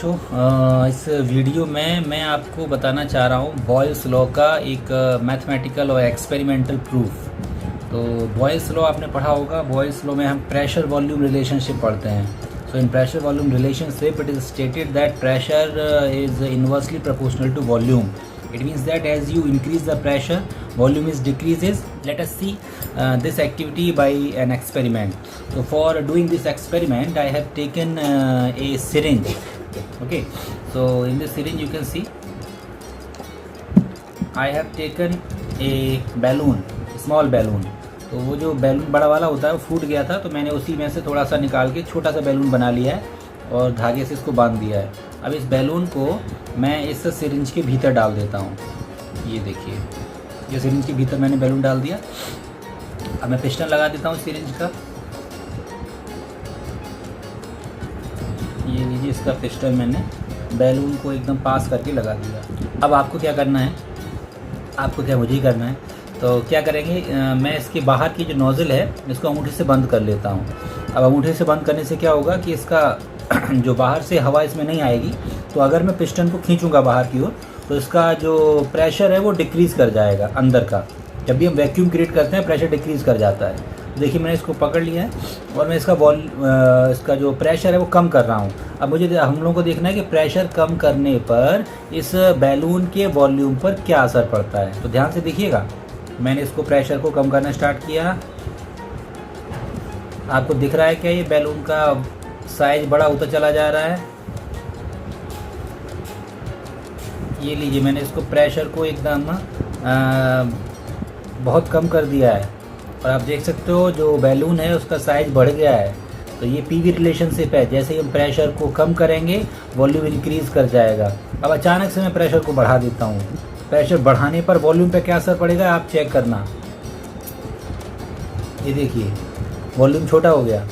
बच्चों, इस वीडियो में मैं आपको बताना चाह रहा हूँ बॉयल्स लॉ का एक मैथमेटिकल और एक्सपेरिमेंटल प्रूफ। तो बॉयल्स लॉ आपने पढ़ा होगा। बॉयल्स लॉ में हम प्रेशर वॉल्यूम रिलेशनशिप पढ़ते हैं। So in pressure volume relationship it is stated that pressure is inversely proportional to volume. It means that as you increase the pressure, volume is decreases. Let us see this activity by an experiment. So for doing this experiment, I have taken a syringe. Okay. So in this syringe you can see I have taken a balloon, small balloon. तो वो जो balloon बड़ा वाला होता है वो फूट गया था, तो मैंने उसी में से थोड़ा सा निकाल के छोटा सा बैलून बना लिया है और धागे से इसको बांध दिया है। अब इस बैलून को मैं इस सिरिंज के भीतर डाल देता हूँ। ये देखिए, ये सिरिंज के भीतर मैंने बैलून डाल दिया। अब मैं पिस्टन लगा देता हूँ सिरिंज का। ये लीजिए, इसका पिस्टन मैंने बैलून को एकदम पास करके लगा दिया। अब आपको क्या करना है, आपको क्या मुझे ही करना है। तो क्या करेंगे, मैं इसके बाहर की जो नोज़ल है इसको अंगूठे से बंद कर लेता हूँ। अब अंगूठे से बंद करने से क्या होगा कि इसका जो बाहर से हवा इसमें नहीं आएगी, तो अगर मैं पिस्टन को खींचूंगा बाहर की ओर तो इसका जो प्रेशर है वो डिक्रीज़ कर जाएगा अंदर का। जब भी हम वैक्यूम क्रिएट करते हैं प्रेशर डिक्रीज़ कर जाता है। देखिए, मैंने इसको पकड़ लिया है और मैं इसका जो प्रेशर है वो कम कर रहा हूँ। अब मुझे हम लोगों को देखना है कि प्रेशर कम करने पर इस बैलून के वॉल्यूम पर क्या असर पड़ता है। तो ध्यान से देखिएगा, मैंने इसको प्रेशर को कम करना स्टार्ट किया। आपको दिख रहा है क्या, ये बैलून का साइज बड़ा होता चला जा रहा है। ये लीजिए, मैंने इसको प्रेशर को एकदम बहुत कम कर दिया है और आप देख सकते हो जो बैलून है उसका साइज बढ़ गया है। तो ये पीवी रिलेशनशिप है, जैसे ही हम प्रेशर को कम करेंगे वॉल्यूम इंक्रीज़ कर जाएगा। अब अचानक से मैं प्रेशर को बढ़ा देता हूँ। प्रेशर बढ़ाने पर वॉल्यूम पे क्या असर पड़ेगा आप चेक करना। ये देखिए, वॉल्यूम छोटा हो गया,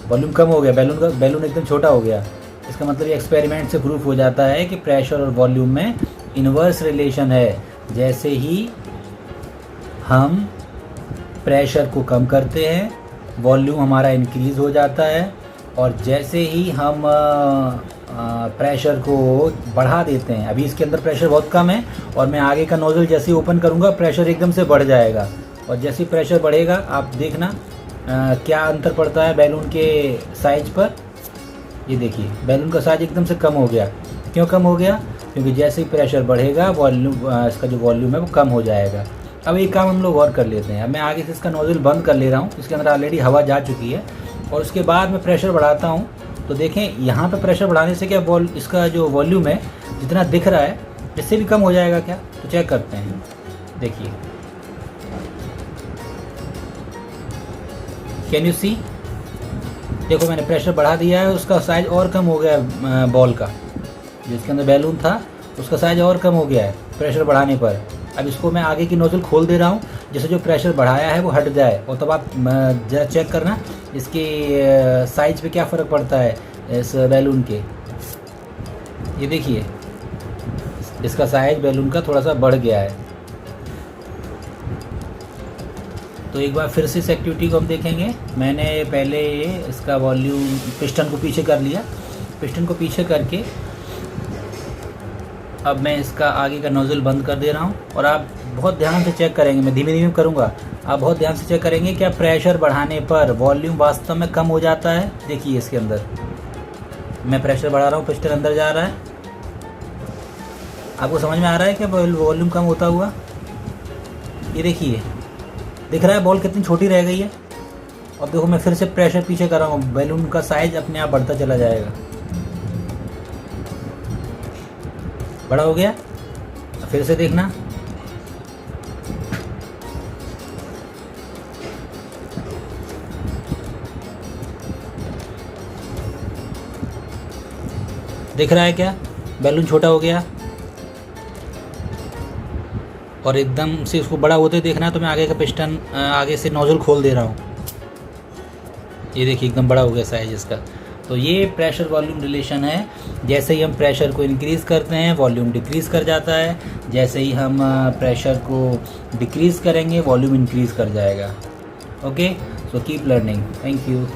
वॉल्यूम कम हो गया, बैलून एकदम छोटा हो गया। इसका मतलब ये एक्सपेरिमेंट से प्रूफ हो जाता है कि प्रेशर और वॉल्यूम में इन्वर्स रिलेशन है। जैसे ही हम प्रेशर को कम करते हैं वॉल्यूम हमारा इंक्रीज़ हो जाता है, और जैसे ही हम प्रेशर को बढ़ा देते हैं, अभी इसके अंदर प्रेशर बहुत कम है और मैं आगे का नोज़ल जैसे ही ओपन करूँगा प्रेशर एकदम से बढ़ जाएगा। और जैसे ही प्रेशर बढ़ेगा आप देखना क्या अंतर पड़ता है बैलून के साइज पर। ये देखिए, बैलून का साइज एकदम से कम हो गया। क्यों कम हो गया? क्योंकि जैसे ही प्रेशर बढ़ेगा वॉल्यूम इसका जो वॉल्यूम है वो कम हो जाएगा। अब एक काम हम लोग और कर लेते हैं। अब मैं आगे से इसका नोज़ल बंद कर ले रहा हूँ, इसके अंदर ऑलरेडी हवा जा चुकी है, और उसके बाद मैं प्रेशर बढ़ाता हूँ। तो देखें, यहाँ पे प्रेशर बढ़ाने से क्या इसका जो वॉल्यूम है जितना दिख रहा है इससे भी कम हो जाएगा क्या? तो चेक करते हैं। देखिए, कैन यू सी? देखो, मैंने प्रेशर बढ़ा दिया है, उसका साइज और कम हो गया है। बॉल का जो इसके अंदर बैलून था उसका साइज और कम हो गया है प्रेशर बढ़ाने पर। अब इसको मैं आगे की नोज़ल खोल दे रहा हूँ जिससे जो प्रेशर बढ़ाया है वो हट जाए। और तब आप जरा चेक करना इसके साइज पे क्या फ़र्क पड़ता है इस बैलून के। ये देखिए, इसका साइज बैलून का थोड़ा सा बढ़ गया है। तो एक बार फिर से इस एक्टिविटी को हम देखेंगे। मैंने पहले इसका वॉल्यूम पिस्टन को पीछे कर लिया। पिस्टन को पीछे करके अब मैं इसका आगे का नोज़ल बंद कर दे रहा हूँ, और आप बहुत ध्यान से चेक करेंगे। मैं धीमे धीमे करूँगा, आप बहुत ध्यान से चेक करेंगे क्या प्रेशर बढ़ाने पर वॉल्यूम वास्तव में कम हो जाता है। देखिए, इसके अंदर मैं प्रेशर बढ़ा रहा हूँ, पिस्टन अंदर जा रहा है। आपको समझ में आ रहा है क्या वॉल्यूम कम होता हुआ? ये देखिए, दिख रहा है बॉल कितनी छोटी रह गई है। और देखो, मैं फिर से प्रेशर पीछे कर रहा हूँ, बैलून का साइज अपने आप बढ़ता चला जाएगा। बड़ा हो गया। फिर से देखना, दिख रहा है क्या बैलून छोटा हो गया। और एकदम से उसको बड़ा होते देखना है तो मैं आगे का पिस्टन आगे से नोज़ल खोल दे रहा हूँ। ये देखिए, एकदम बड़ा हो गया साइज इसका। तो ये प्रेशर वॉल्यूम रिलेशन है। जैसे ही हम प्रेशर को इंक्रीज़ करते हैं वॉल्यूम डिक्रीज़ कर जाता है, जैसे ही हम प्रेशर को डिक्रीज़ करेंगे वॉल्यूम इंक्रीज़ कर जाएगा। Okay, so keep learning. Thank you.